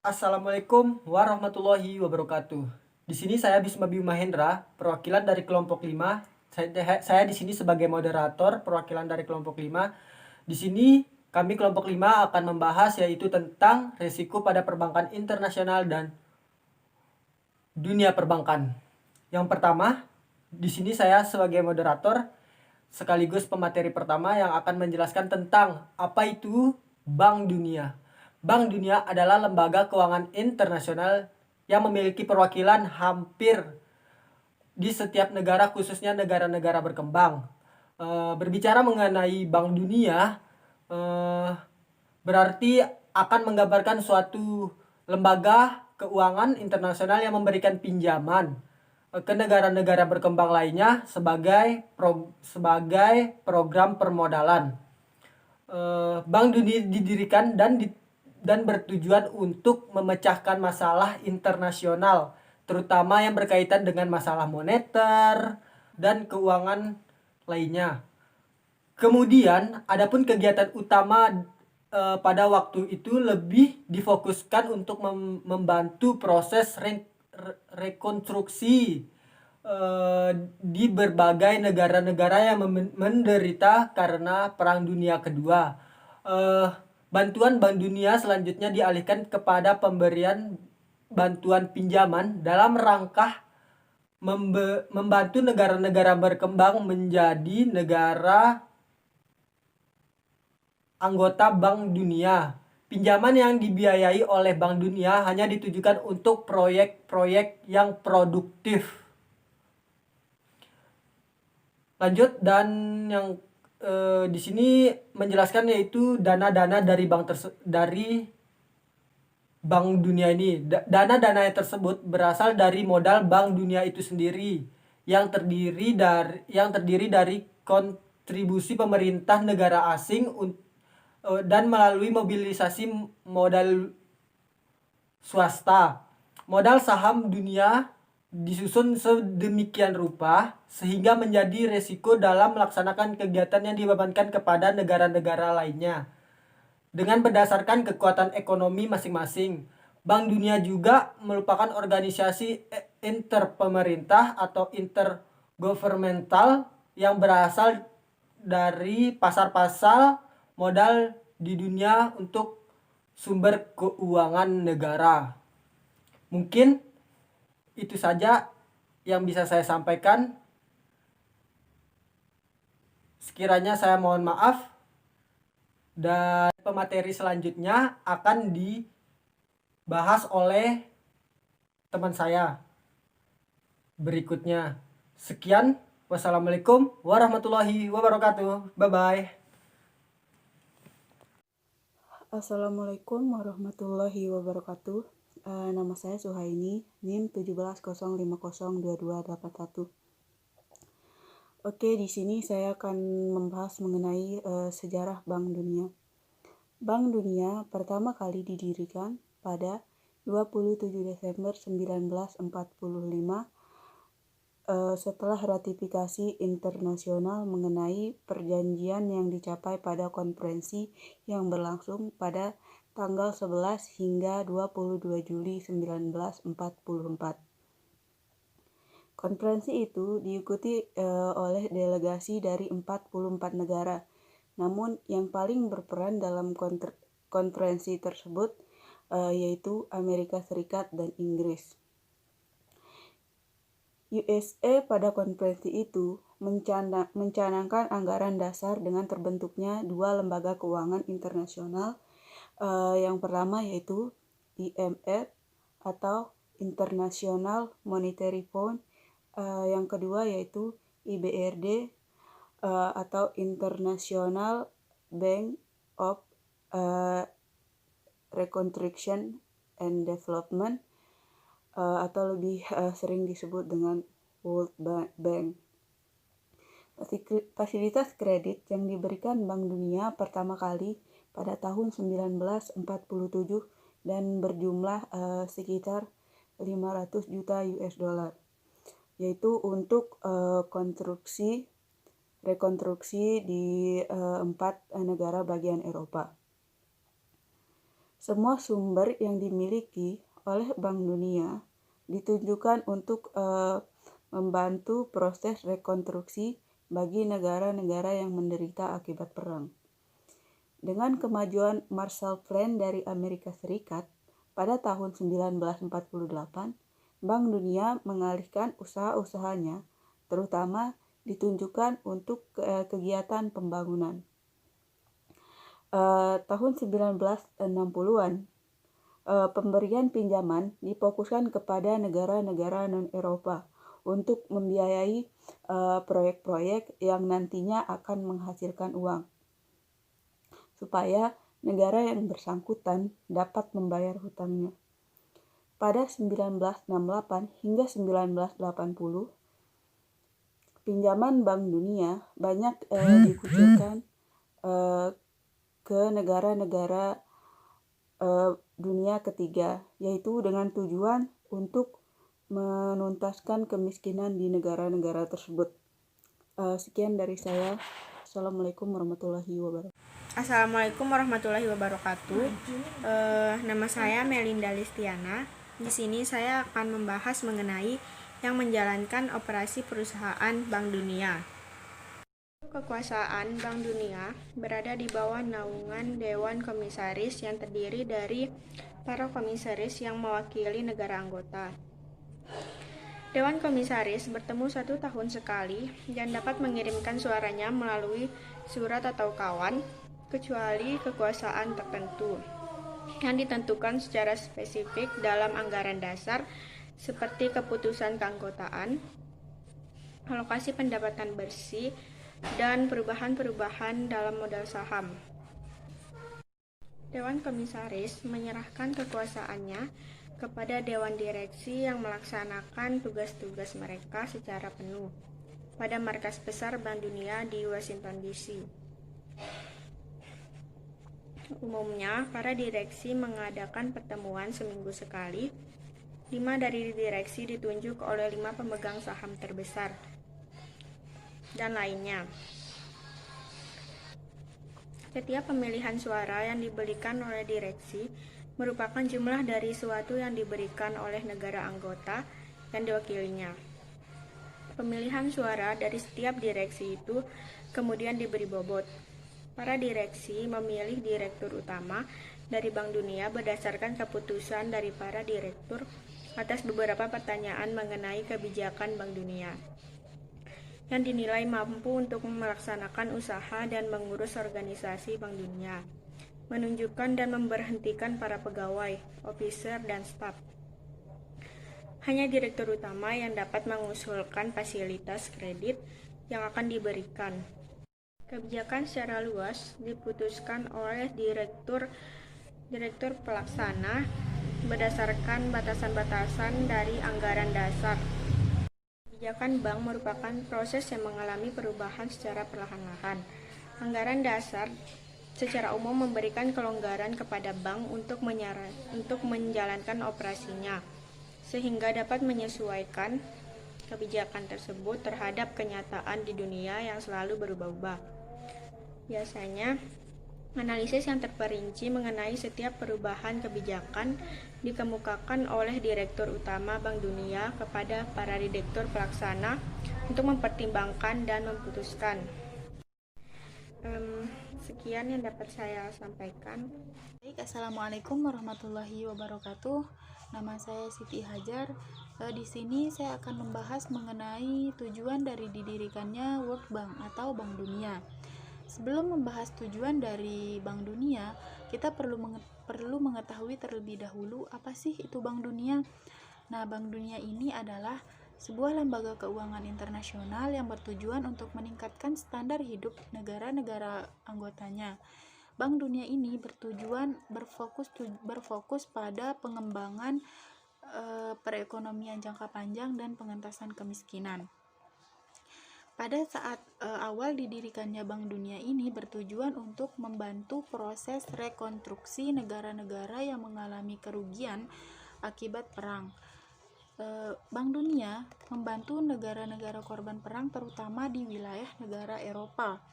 Assalamualaikum warahmatullahi wabarakatuh. Di sini saya Bisma Bima Hendra, perwakilan dari kelompok 5. Saya di sini sebagai moderator perwakilan dari kelompok 5. Di sini kami kelompok 5 akan membahas yaitu tentang risiko pada perbankan internasional dan dunia perbankan. Yang pertama, di sini saya sebagai moderator sekaligus pemateri pertama yang akan menjelaskan tentang apa itu Bank Dunia. Bank Dunia adalah lembaga keuangan internasional yang memiliki perwakilan hampir di setiap negara, khususnya negara-negara berkembang. Berbicara mengenai Bank Dunia, berarti akan menggambarkan suatu lembaga keuangan internasional yang memberikan pinjaman ke negara-negara berkembang lainnya sebagai program permodalan. Bank Dunia didirikan dan bertujuan untuk memecahkan masalah internasional, terutama yang berkaitan dengan masalah moneter dan keuangan lainnya. Kemudian, adapun kegiatan utama pada waktu itu lebih difokuskan untuk membantu proses rekonstruksi di berbagai negara-negara yang menderita karena Perang Dunia Kedua. Bantuan Bank Dunia selanjutnya dialihkan kepada pemberian bantuan pinjaman dalam rangka membantu negara-negara berkembang menjadi negara anggota Bank Dunia. Pinjaman yang dibiayai oleh Bank Dunia hanya ditujukan untuk proyek-proyek yang produktif. Lanjut, dan yang di sini menjelaskan yaitu dana-dana dari Bank Dunia ini. Dana-dana tersebut berasal dari modal Bank Dunia itu sendiri yang terdiri dari kontribusi pemerintah negara asing dan melalui mobilisasi modal swasta. Modal saham dunia disusun sedemikian rupa sehingga menjadi resiko dalam melaksanakan kegiatan yang dibebankan kepada negara-negara lainnya. Dengan berdasarkan kekuatan ekonomi masing-masing, Bank Dunia juga merupakan organisasi interpemerintah atau intergovernmental yang berasal dari pasar-pasar modal di dunia untuk sumber keuangan negara. Mungkin itu saja yang bisa saya sampaikan. Sekiranya saya mohon maaf, dan pemateri selanjutnya akan dibahas oleh teman saya berikutnya. Sekian, wassalamualaikum warahmatullahi wabarakatuh. Bye-bye. Assalamualaikum warahmatullahi wabarakatuh. Nama saya Suhaini, NIM 1705022281. Oke, di sini saya akan membahas mengenai sejarah Bank Dunia. Bank Dunia pertama kali didirikan pada 27 Desember 1945 setelah ratifikasi internasional mengenai perjanjian yang dicapai pada konferensi yang berlangsung pada tanggal 11 hingga 22 Juli 1944. Konferensi itu diikuti oleh delegasi dari 44 negara. Namun yang paling berperan dalam konferensi tersebut yaitu Amerika Serikat dan Inggris. USA pada konferensi itu mencanangkan anggaran dasar dengan terbentuknya dua lembaga keuangan internasional. Yang pertama yaitu IMF atau International Monetary Fund. Yang kedua yaitu IBRD atau International Bank of Reconstruction and Development, atau lebih sering disebut dengan World Bank. Fasilitas kredit yang diberikan Bank Dunia pertama kali pada tahun 1947 dan berjumlah sekitar 500 juta US dollar, yaitu untuk rekonstruksi di 4 negara bagian Eropa. Semua sumber yang dimiliki oleh Bank Dunia ditujukan untuk membantu proses rekonstruksi bagi negara-negara yang menderita akibat perang. Dengan kemajuan Marshall Plan dari Amerika Serikat pada tahun 1948, Bank Dunia mengalihkan usaha-usahanya, terutama ditunjukkan untuk kegiatan pembangunan. Tahun 1960-an, pemberian pinjaman difokuskan kepada negara-negara non-Eropa untuk membiayai proyek-proyek yang nantinya akan menghasilkan uang, supaya negara yang bersangkutan dapat membayar hutangnya. Pada 1968 hingga 1980, pinjaman Bank Dunia banyak dikucurkan ke negara-negara dunia ketiga, yaitu dengan tujuan untuk menuntaskan kemiskinan di negara-negara tersebut. Sekian dari saya. Assalamualaikum warahmatullahi wabarakatuh. Assalamualaikum warahmatullahi wabarakatuh. Nama saya Melinda Listiana. Di sini saya akan membahas mengenai yang menjalankan operasi perusahaan Bank Dunia. Kekuasaan Bank Dunia berada di bawah naungan Dewan Komisaris yang terdiri dari para komisaris yang mewakili negara anggota. Dewan Komisaris bertemu 1 tahun sekali dan dapat mengirimkan suaranya melalui surat atau kawan, kecuali kekuasaan tertentu yang ditentukan secara spesifik dalam anggaran dasar seperti keputusan keanggotaan, alokasi pendapatan bersih, dan perubahan-perubahan dalam modal saham. Dewan Komisaris menyerahkan kekuasaannya kepada Dewan Direksi yang melaksanakan tugas-tugas mereka secara penuh pada markas besar Bank Dunia di Washington DC. Umumnya, para direksi mengadakan pertemuan seminggu sekali. 5 dari direksi ditunjuk oleh 5 pemegang saham terbesar dan lainnya. Setiap pemilihan suara yang diberikan oleh direksi merupakan jumlah dari suatu yang diberikan oleh negara anggota yang diwakilinya. Pemilihan suara dari setiap direksi itu kemudian diberi bobot. Para direksi memilih direktur utama dari Bank Dunia berdasarkan keputusan dari para direktur atas beberapa pertanyaan mengenai kebijakan Bank Dunia yang dinilai mampu untuk melaksanakan usaha dan mengurus organisasi Bank Dunia, menunjukkan dan memberhentikan para pegawai, officer, dan staf. Hanya direktur utama yang dapat mengusulkan fasilitas kredit yang akan diberikan. Kebijakan secara luas diputuskan oleh direktur pelaksana berdasarkan batasan-batasan dari anggaran dasar. Kebijakan bank merupakan proses yang mengalami perubahan secara perlahan-lahan. Anggaran dasar secara umum memberikan kelonggaran kepada bank untuk menjalankan operasinya, sehingga dapat menyesuaikan kebijakan tersebut terhadap kenyataan di dunia yang selalu berubah-ubah. Biasanya, analisis yang terperinci mengenai setiap perubahan kebijakan dikemukakan oleh Direktur Utama Bank Dunia kepada para direktur pelaksana untuk mempertimbangkan dan memutuskan. Sekian yang dapat saya sampaikan. Baik, Assalamualaikum warahmatullahi wabarakatuh. Nama saya Siti Hajar. Di sini saya akan membahas mengenai tujuan dari didirikannya World Bank atau Bank Dunia. Sebelum membahas tujuan dari Bank Dunia, kita perlu mengetahui terlebih dahulu apa sih itu Bank Dunia. Nah, Bank Dunia ini adalah sebuah lembaga keuangan internasional yang bertujuan untuk meningkatkan standar hidup negara-negara anggotanya. Bank Dunia ini berfokus pada pengembangan perekonomian jangka panjang dan pengentasan kemiskinan. Pada saat awal didirikannya Bank Dunia ini bertujuan untuk membantu proses rekonstruksi negara-negara yang mengalami kerugian akibat perang. Bank Dunia membantu negara-negara korban perang terutama di wilayah negara Eropa.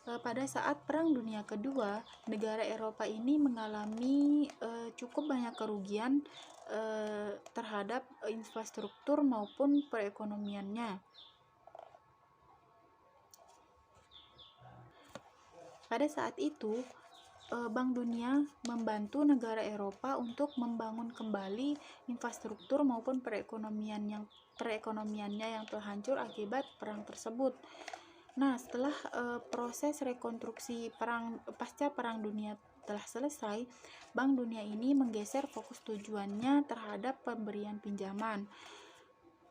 pada saat Perang Dunia Kedua, negara Eropa ini mengalami cukup banyak kerugian terhadap infrastruktur maupun perekonomiannya. Pada saat itu, Bank Dunia membantu negara Eropa untuk membangun kembali infrastruktur maupun perekonomiannya yang telah hancur akibat perang tersebut. Nah, setelah proses rekonstruksi pasca Perang Dunia telah selesai, Bank Dunia ini menggeser fokus tujuannya terhadap pemberian pinjaman.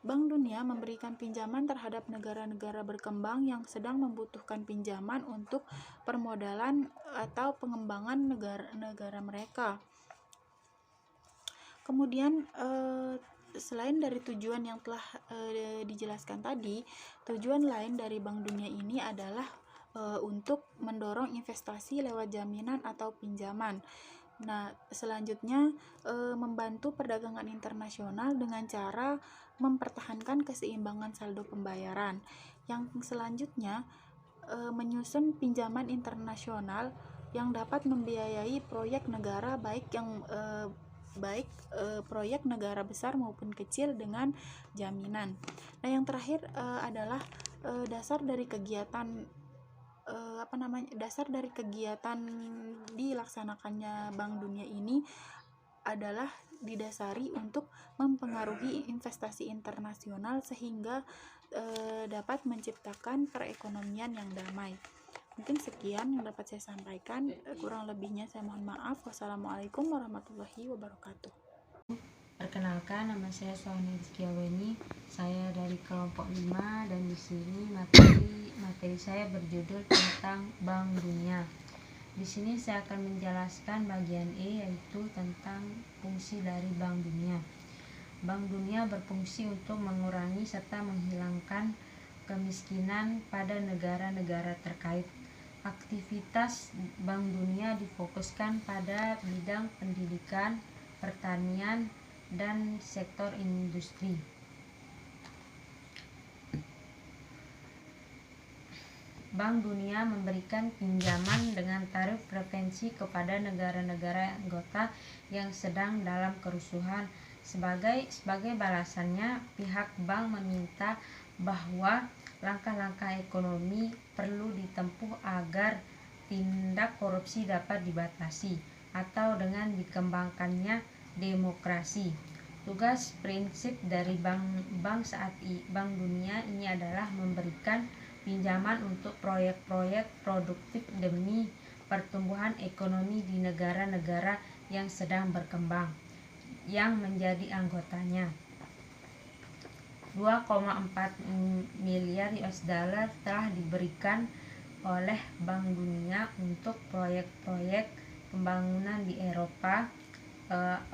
Bank Dunia memberikan pinjaman terhadap negara-negara berkembang yang sedang membutuhkan pinjaman untuk permodalan atau pengembangan negara mereka. Kemudian selain dari tujuan yang telah dijelaskan tadi, tujuan lain dari Bank Dunia ini adalah untuk mendorong investasi lewat jaminan atau pinjaman. Nah, selanjutnya membantu perdagangan internasional dengan cara mempertahankan keseimbangan saldo pembayaran. Yang selanjutnya menyusun pinjaman internasional yang dapat membiayai proyek negara baik proyek negara besar maupun kecil dengan jaminan. Nah, yang terakhir adalah dasar dari kegiatan dilaksanakannya Bank Dunia ini adalah didasari untuk mempengaruhi investasi internasional sehingga dapat menciptakan perekonomian yang damai. Mungkin sekian yang dapat saya sampaikan, kurang lebihnya saya mohon maaf. Wassalamualaikum warahmatullahi wabarakatuh. Perkenalkan, nama saya Sohani Rizkiaweni. Saya dari kelompok 5 dan di sini materi saya berjudul tentang Bank Dunia. Di sini saya akan menjelaskan bagian E, yaitu tentang fungsi dari Bank Dunia. Bank Dunia berfungsi untuk mengurangi serta menghilangkan kemiskinan pada negara-negara terkait. Aktivitas Bank Dunia difokuskan pada bidang pendidikan, pertanian, dan sektor industri. Bank Dunia memberikan pinjaman dengan tarif preferensi kepada negara-negara anggota yang sedang dalam kerusuhan. Sebagai balasannya, pihak bank meminta bahwa langkah-langkah ekonomi perlu ditempuh agar tindak korupsi dapat dibatasi atau dengan dikembangkannya demokrasi. Tugas prinsip dari Bank Dunia ini adalah memberikan pinjaman untuk proyek-proyek produktif demi pertumbuhan ekonomi di negara-negara yang sedang berkembang yang menjadi anggotanya. 2,4 miliar US dollar telah diberikan oleh Bank Dunia untuk proyek-proyek pembangunan di Eropa,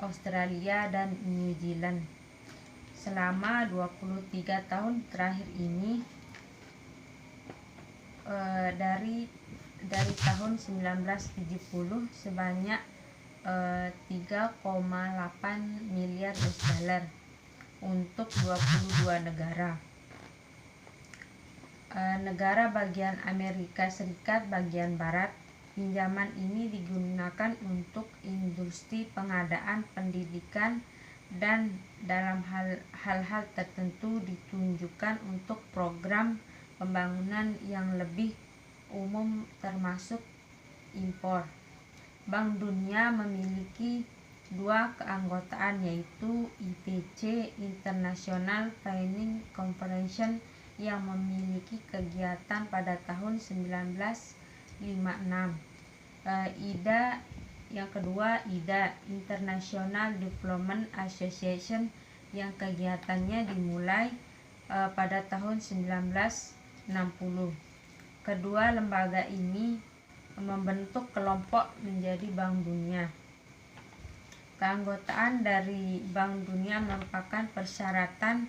Australia, dan New Zealand. Selama 23 tahun terakhir ini, dari tahun 1970 sebanyak 3,8 miliar US dollar untuk 22 negara. Negara bagian Amerika Serikat bagian barat. Pinjaman ini digunakan untuk industri pengadaan pendidikan dan dalam hal-hal tertentu ditunjukkan untuk program pembangunan yang lebih umum termasuk impor. Bank Dunia memiliki 2 keanggotaan, yaitu IFC International Finance Corporation yang memiliki kegiatan pada tahun 1956. Yang kedua IDA International Development Association yang kegiatannya dimulai pada tahun 1960. Kedua lembaga ini membentuk kelompok menjadi Bank Dunia. Keanggotaan dari Bank Dunia merupakan persyaratan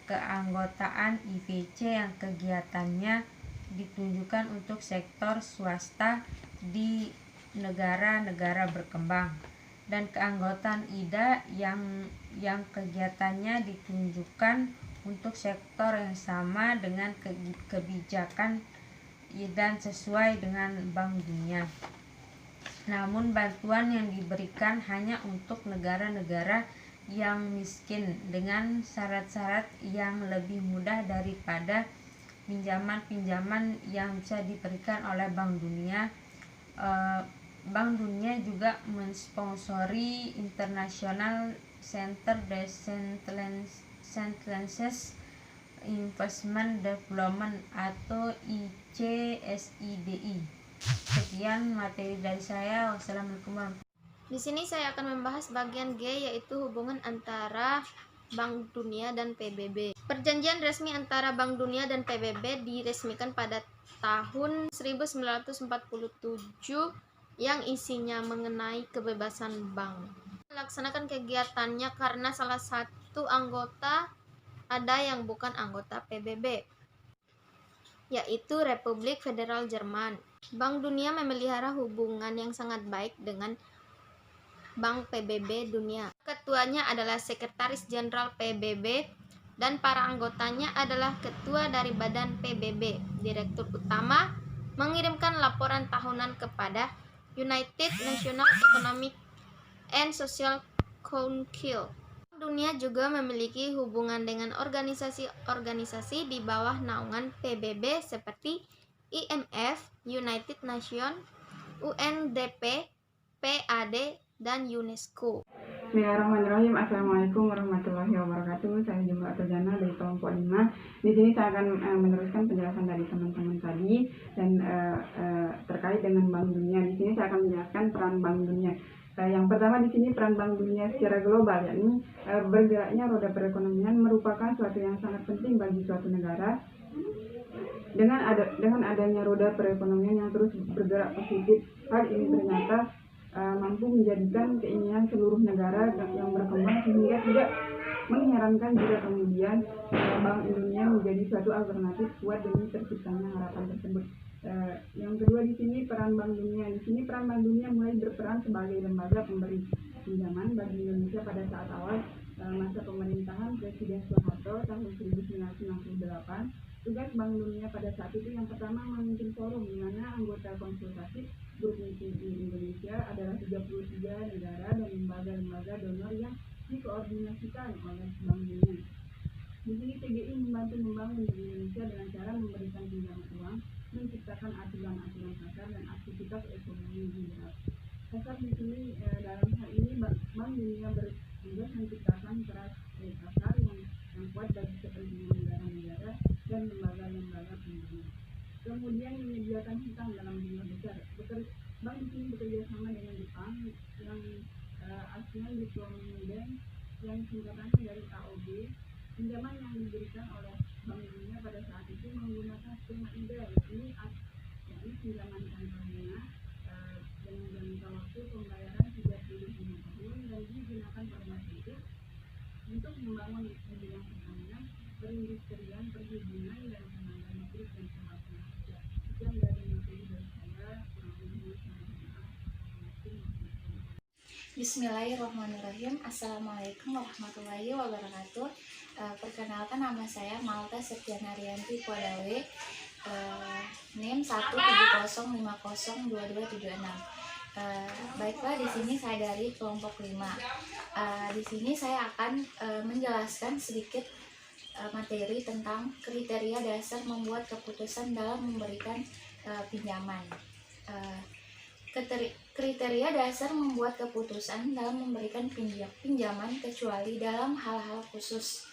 keanggotaan IFC yang kegiatannya ditunjukkan untuk sektor swasta di negara-negara berkembang, dan keanggotaan IDA yang kegiatannya ditunjukkan untuk sektor yang sama dengan kebijakan dan sesuai dengan Bank Dunia. Namun bantuan yang diberikan hanya untuk negara-negara yang miskin dengan syarat-syarat yang lebih mudah daripada pinjaman-pinjaman yang bisa diberikan oleh Bank Dunia. Bank Dunia juga mensponsori International Center Decentralized Investment Development atau ICSIDI. Sekian materi dari saya. Wassalamualaikum warahmatullahi wabarakatuh. Di sini saya akan membahas bagian G, yaitu hubungan antara Bank Dunia dan PBB. Perjanjian resmi antara Bank Dunia dan PBB diresmikan pada tahun 1947 yang isinya mengenai kebebasan bank. Melaksanakan kegiatannya karena salah satu anggota ada yang bukan anggota PBB, yaitu Republik Federal Jerman. Bank Dunia memelihara hubungan yang sangat baik dengan Bank PBB Dunia. Ketuanya adalah Sekretaris Jenderal PBB dan para anggotanya adalah ketua dari badan PBB. Direktur utama mengirimkan laporan tahunan kepada United National Economic and Social Council. Bank Dunia juga memiliki hubungan dengan organisasi-organisasi di bawah naungan PBB seperti IMF, United Nations, UNDP, PAD, dan UNESCO. Bismillahirrahmanirrahim. Assalamualaikum warahmatullahi wabarakatuh. Saya Jumlah Terjana dari kelompok 5. Di sini saya akan meneruskan penjelasan dari teman-teman tadi dan terkait dengan Bank Dunia. Di sini saya akan menjelaskan peran Bank Dunia. Yang pertama di sini peran Bank Dunia secara global, yakni bergeraknya roda perekonomian merupakan suatu yang sangat penting bagi suatu negara. Dengan adanya roda perekonomian yang terus bergerak positif, hal ini ternyata mampu menjadikan keinginan seluruh negara yang berkembang sehingga tidak mengherankan jika kemudian Bank Dunia menjadi suatu alternatif kuat demi terciptanya harapan tersebut. Yang kedua di sini peran Bank Dunia. Di sini peran Bank Dunia mulai berperan sebagai lembaga pemberi pinjaman bagi Indonesia pada saat awal masa pemerintahan Presiden Soeharto tahun 1968. Tugas Bank Dunia pada saat itu yang pertama memimpin forum di mana anggota konsultatif grup meeting Indonesia adalah 33 negara dan lembaga-lembaga donor yang dikoordinasikan oleh Bank Dunia. Di sini PGI membantu membangun Indonesia dengan cara memberikan pinjaman uang, menciptakan aturan-aturan pasar dan aktivitas ekonomi liberal. Pasar di sini dalam hal ini Bank Dunia bertugas menciptakan pasar yang kuat bagi kepentingan negara-negara dan lembaga-lembaga pinjaman. Kemudian menyediakan hutang dalam jumlah besar. Bank di sini bekerja sama dengan Jepang yang Asian Development Bank yang singkatannya dari AOB. Pinjaman yang diberikan oleh Bank Dunia pada saat itu menggunakan skema IDA, yakni pinjaman tanpa bunga dengan jangka waktu pembayaran 35 tahun dan digunakan pada masa itu untuk membangun bidang pertanian, perindustrian, perhubungan, dan tenaga listrik dan pembangunan kerja. Sekian dari materi dari saya. Bismillahirrahmanirrahim. Assalamualaikum warahmatullahi wabarakatuh. Perkenalkan, nama saya Malta Septiana Rianti Kuadawe, NIM 170502276. Baiklah, di sini saya dari kelompok 5. Di sini saya akan menjelaskan sedikit materi tentang kriteria dasar membuat keputusan dalam memberikan pinjaman. Kriteria dasar membuat keputusan dalam memberikan pinjaman kecuali dalam hal-hal khusus.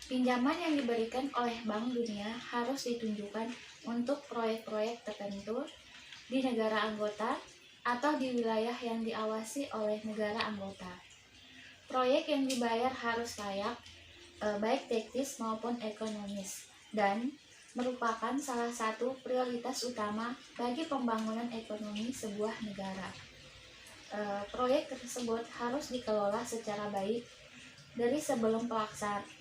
Pinjaman yang diberikan oleh Bank Dunia harus ditunjukkan untuk proyek-proyek tertentu di negara anggota atau di wilayah yang diawasi oleh negara anggota. Proyek yang dibayar harus layak, baik teknis maupun ekonomis, dan merupakan salah satu prioritas utama bagi pembangunan ekonomi sebuah negara. Proyek tersebut harus dikelola secara baik dari sebelum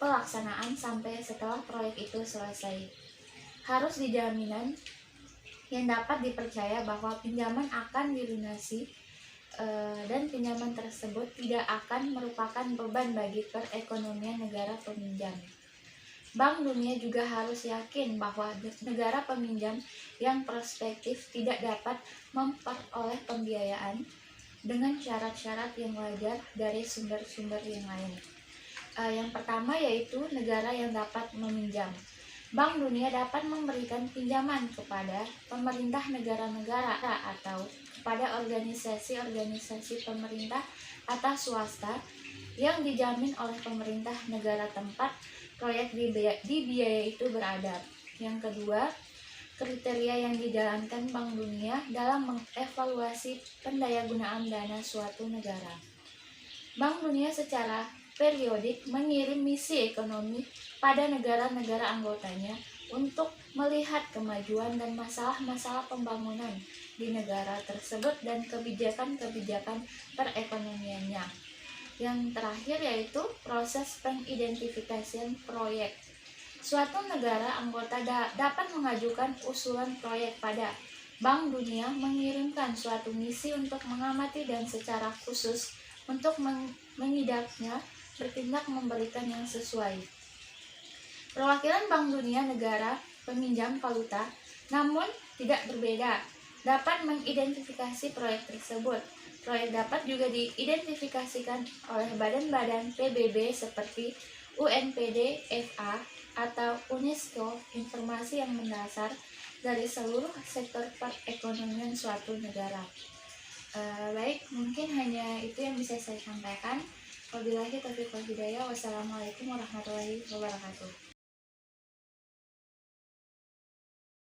pelaksanaan sampai setelah proyek itu selesai. Harus dijaminan yang dapat dipercaya bahwa pinjaman akan dilunasi dan pinjaman tersebut tidak akan merupakan beban bagi perekonomian negara peminjam. Bank Dunia juga harus yakin bahwa negara peminjam yang prospektif tidak dapat memperoleh pembiayaan dengan syarat-syarat yang wajar dari sumber-sumber yang lain. Yang pertama yaitu negara yang dapat meminjam. Bank Dunia dapat memberikan pinjaman kepada pemerintah negara-negara atau kepada organisasi-organisasi pemerintah atau swasta yang dijamin oleh pemerintah negara tempat proyek dibiayai itu berada. Yang kedua, kriteria yang dijalankan Bank Dunia dalam mengevaluasi pendayagunaan dana suatu negara. Bank Dunia secara periodik mengirim misi ekonomi pada negara-negara anggotanya untuk melihat kemajuan dan masalah-masalah pembangunan di negara tersebut dan kebijakan-kebijakan perekonomiannya. Yang terakhir yaitu proses pengidentifikasian proyek. Suatu negara anggota dapat mengajukan usulan proyek pada Bank Dunia, mengirimkan suatu misi untuk mengamati dan secara khusus untuk mengidapnya bertindak memberikan yang sesuai. Perwakilan Bank Dunia negara peminjam valuta, namun tidak berbeda, dapat mengidentifikasi proyek tersebut. Proyek dapat juga diidentifikasikan oleh badan-badan PBB seperti UNPD, FA, atau UNESCO, informasi yang mendasar dari seluruh sektor perekonomian suatu negara. Baik, mungkin hanya itu yang bisa saya sampaikan. Wabillahi taufiq wal hidayah. Wassalamualaikum warahmatullahi wabarakatuh.